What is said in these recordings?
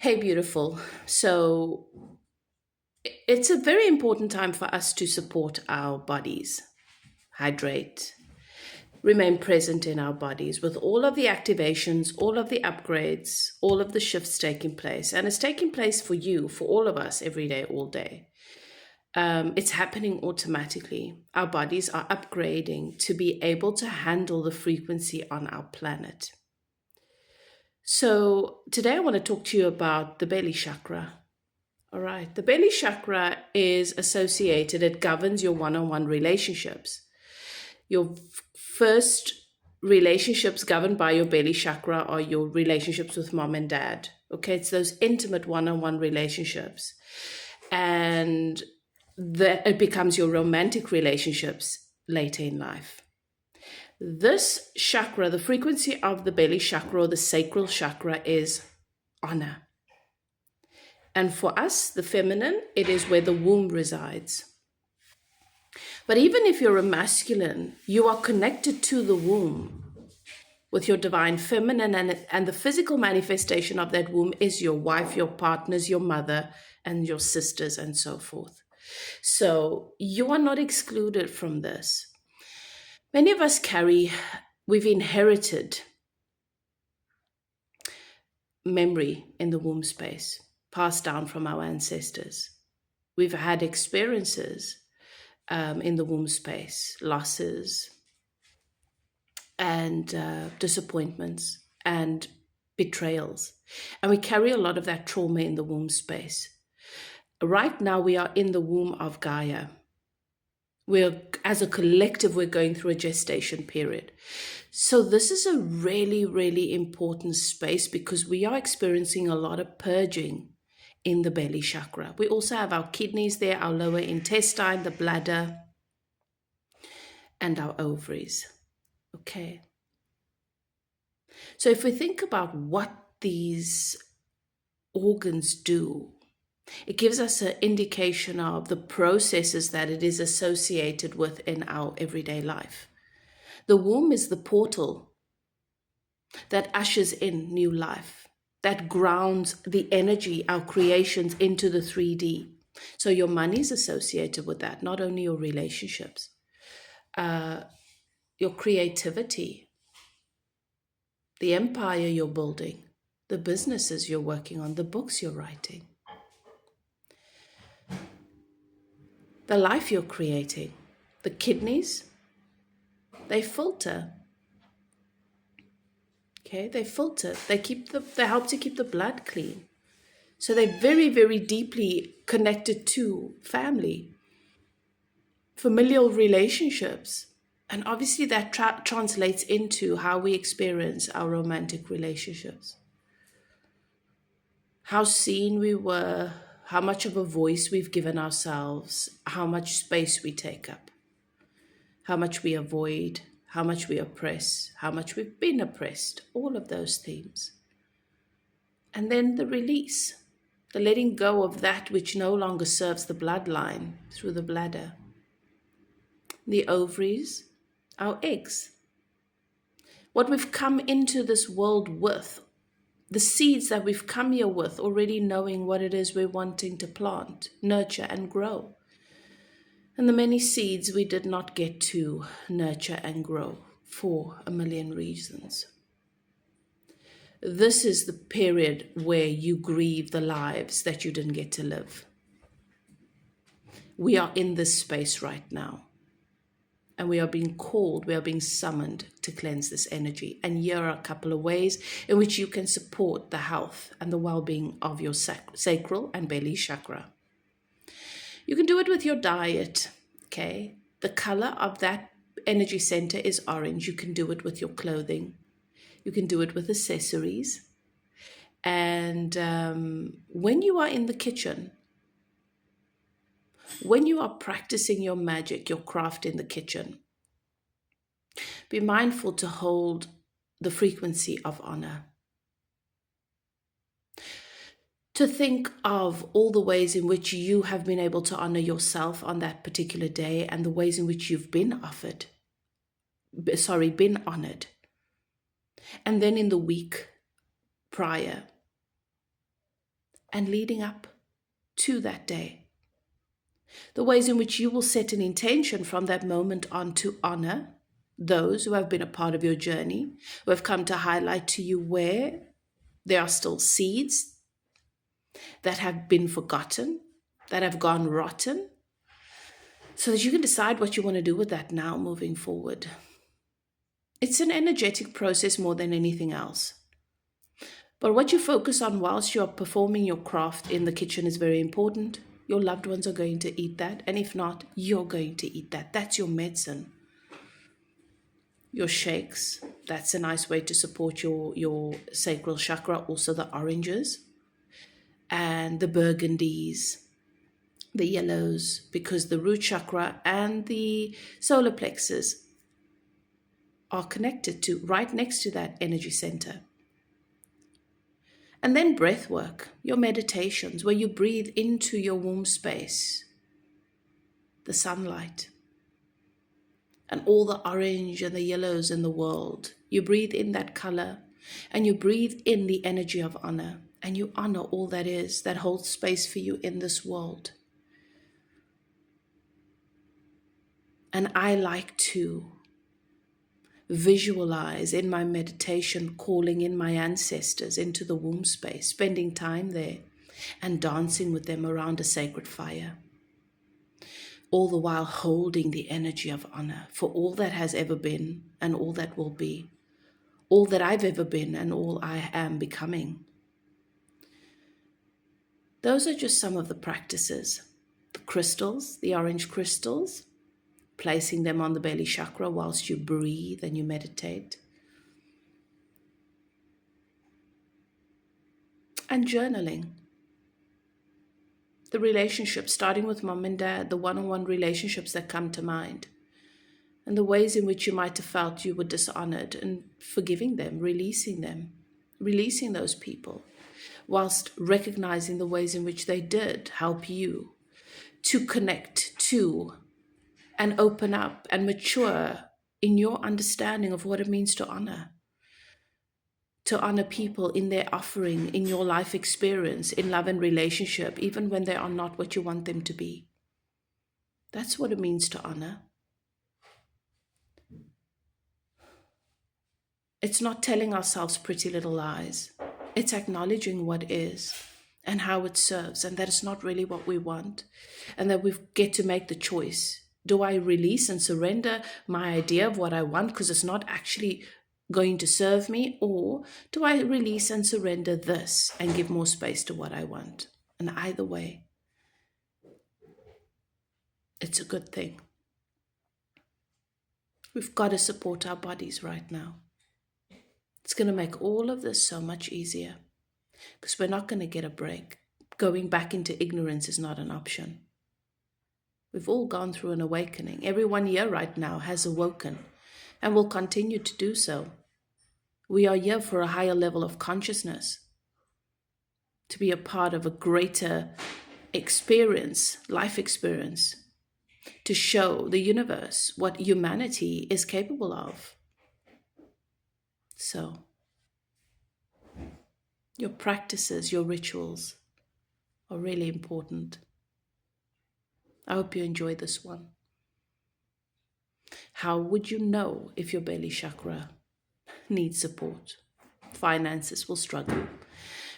Hey, beautiful. So it's a very important time for us to support our bodies, hydrate, remain present in our bodies with all of the activations, all of the upgrades, all of the shifts taking place. And it's taking place for you, for all of us, every day, all day. It's happening automatically. Our bodies are upgrading to be able to handle the frequency on our planet. So today I want to talk to you about the belly chakra. All right. The belly chakra is associated, it governs your one on one relationships. Your first relationships governed by your belly chakra are your relationships with mom and dad. Okay. It's those intimate one on one relationships. And that it becomes your romantic relationships later in life. This chakra, the frequency of the belly chakra or the sacral chakra is honor. And for us, the feminine, it is where the womb resides. But even if you're a masculine, you are connected to the womb with your divine feminine, and the physical manifestation of that womb is your wife, your partners, your mother, and your sisters, and so forth. So you are not excluded from this. Many of us we've inherited memory in the womb space, passed down from our ancestors. We've had experiences in the womb space, losses and disappointments and betrayals. And we carry a lot of that trauma in the womb space. Right now, we are in the womb of Gaia. As a collective, we're going through a gestation period. So this is a really, really important space because we are experiencing a lot of purging in the belly chakra. We also have our kidneys there, our lower intestine, the bladder, and our ovaries. Okay. So if we think about what these organs do, it gives us an indication of the processes that it is associated with in our everyday life. The womb is the portal that ushers in new life, that grounds the energy, our creations, into the 3D. So your money is associated with that, not only your relationships, your creativity, the empire you're building, the businesses you're working on, the books you're writing, the life you're creating. The kidneys, they filter. Okay, they filter. They help to keep the blood clean. So they're very, very deeply connected to family, familial relationships. And obviously that translates into how we experience our romantic relationships. How seen we were, how much of a voice we've given ourselves, how much space we take up, how much we avoid, how much we oppress, how much we've been oppressed, all of those themes. And then the release, the letting go of that which no longer serves the bloodline through the bladder, the ovaries, our eggs, what we've come into this world with, the seeds that we've come here with, already knowing what it is we're wanting to plant, nurture, and grow. And the many seeds we did not get to nurture and grow for a million reasons. This is the period where you grieve the lives that you didn't get to live. We are in this space right now. And we are being called, we are being summoned to cleanse this energy. And here are a couple of ways in which you can support the health and the well-being of your sacral and belly chakra. You can do it with your diet, okay? The color of that energy center is orange. You can do it with your clothing. You can do it with accessories. And when you are in the kitchen, when you are practicing your magic, your craft in the kitchen, be mindful to hold the frequency of honor. To think of all the ways in which you have been able to honor yourself on that particular day and the ways in which you've been been honored. And then in the week prior, and leading up to that day. The ways in which you will set an intention from that moment on to honor those who have been a part of your journey, who have come to highlight to you where there are still seeds that have been forgotten, that have gone rotten, so that you can decide what you want to do with that now moving forward. It's an energetic process more than anything else. But what you focus on whilst you're performing your craft in the kitchen is very important. Your loved ones are going to eat that. And if not, you're going to eat that. That's your medicine. Your shakes, that's a nice way to support your sacral chakra. Also the oranges and the burgundies, the yellows, because the root chakra and the solar plexus are connected to right next to that energy center. And then breath work, your meditations, where you breathe into your womb space, the sunlight, and all the orange and the yellows in the world. You breathe in that color, and you breathe in the energy of honor, and you honor all that is, that holds space for you in this world. And I like to visualize in my meditation, calling in my ancestors into the womb space, spending time there and dancing with them around a sacred fire, all the while holding the energy of honor for all that has ever been and all that will be, all that I've ever been and all I am becoming. Those are just some of the practices. The crystals, the orange crystals, placing them on the belly chakra whilst you breathe and you meditate. And journaling. The relationships, starting with mom and dad, the one-on-one relationships that come to mind, and the ways in which you might have felt you were dishonored, and forgiving them, releasing those people, whilst recognizing the ways in which they did help you to connect to and open up and mature in your understanding of what it means to honor people in their offering, in your life experience, in love and relationship, even when they are not what you want them to be. That's what it means to honor. It's not telling ourselves pretty little lies. It's acknowledging what is and how it serves, and that it's not really what we want, and that we get to make the choice. Do I release and surrender my idea of what I want because it's not actually going to serve me, or do I release and surrender this and give more space to what I want? And either way, it's a good thing. We've got to support our bodies right now. It's going to make all of this so much easier because we're not going to get a break. Going back into ignorance is not an option. We've all gone through an awakening. Everyone here right now has awoken and will continue to do so. We are here for a higher level of consciousness, to be a part of a greater experience, life experience, to show the universe what humanity is capable of. So, your practices, your rituals are really important. I hope you enjoy this one. How would you know if your belly chakra needs support? Finances will struggle.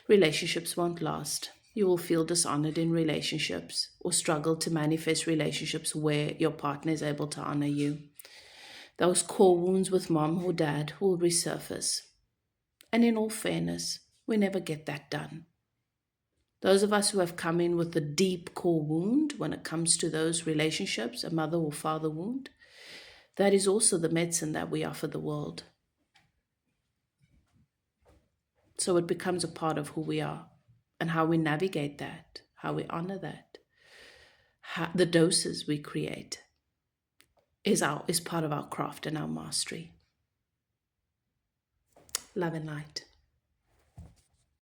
Relationships won't last. You will feel dishonored in relationships or struggle to manifest relationships where your partner is able to honor you. Those core wounds with mom or dad will resurface. And in all fairness, we never get that done. Those of us who have come in with a deep core wound when it comes to those relationships, a mother or father wound, that is also the medicine that we offer the world. So it becomes a part of who we are and how we navigate that, how we honor that. The doses we create is part of our craft and our mastery. Love and light.